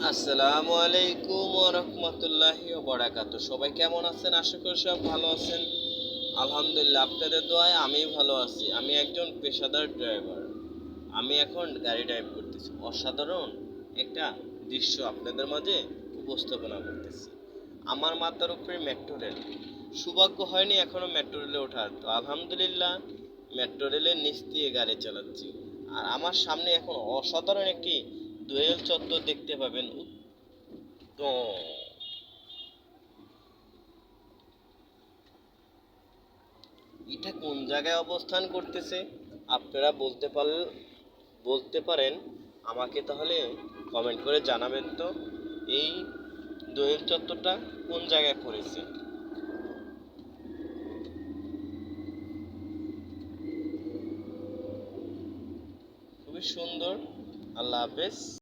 আসসালামু আলাইকুম ওয়া রাহমাতুল্লাহি ওয়া বারাকাতুহু। সবাই কেমন আছেন? আশা করি সব ভালো আছেন। আলহামদুলিল্লাহ, আপনাদের দোয়ায় আমি ভালো আছি। আমি একজন পেশাদার ড্রাইভার। আমি এখন গাড়ি ড্রাইভ করতেছি। অসাধারণ একটা দৃশ্য আপনাদের মাঝে উপস্থাপনা করতেছি। আমার মাথার উপরে মেট্রো রেল। সৌভাগ্য হয়নি এখনো মেট্রো রেলে ওঠার। তো আলহামদুলিল্লাহ, মেট্রো রেলের নিচ দিয়ে গাড়ি চালাচ্ছি। আর আমার সামনে এখন অসাধারণ একটি দোয়েল চত্বর দেখতে পাবেন। তো এটা কোন জায়গায় অবস্থান করতেছে আপনারা বলতে পারেন আমাকে, তাহলে কমেন্ট করে জানাবেন তো এই দোয়েল চত্বরটা কোন জায়গায় পড়েছে। খুবই সুন্দর। আল্লাহ হাফেজ।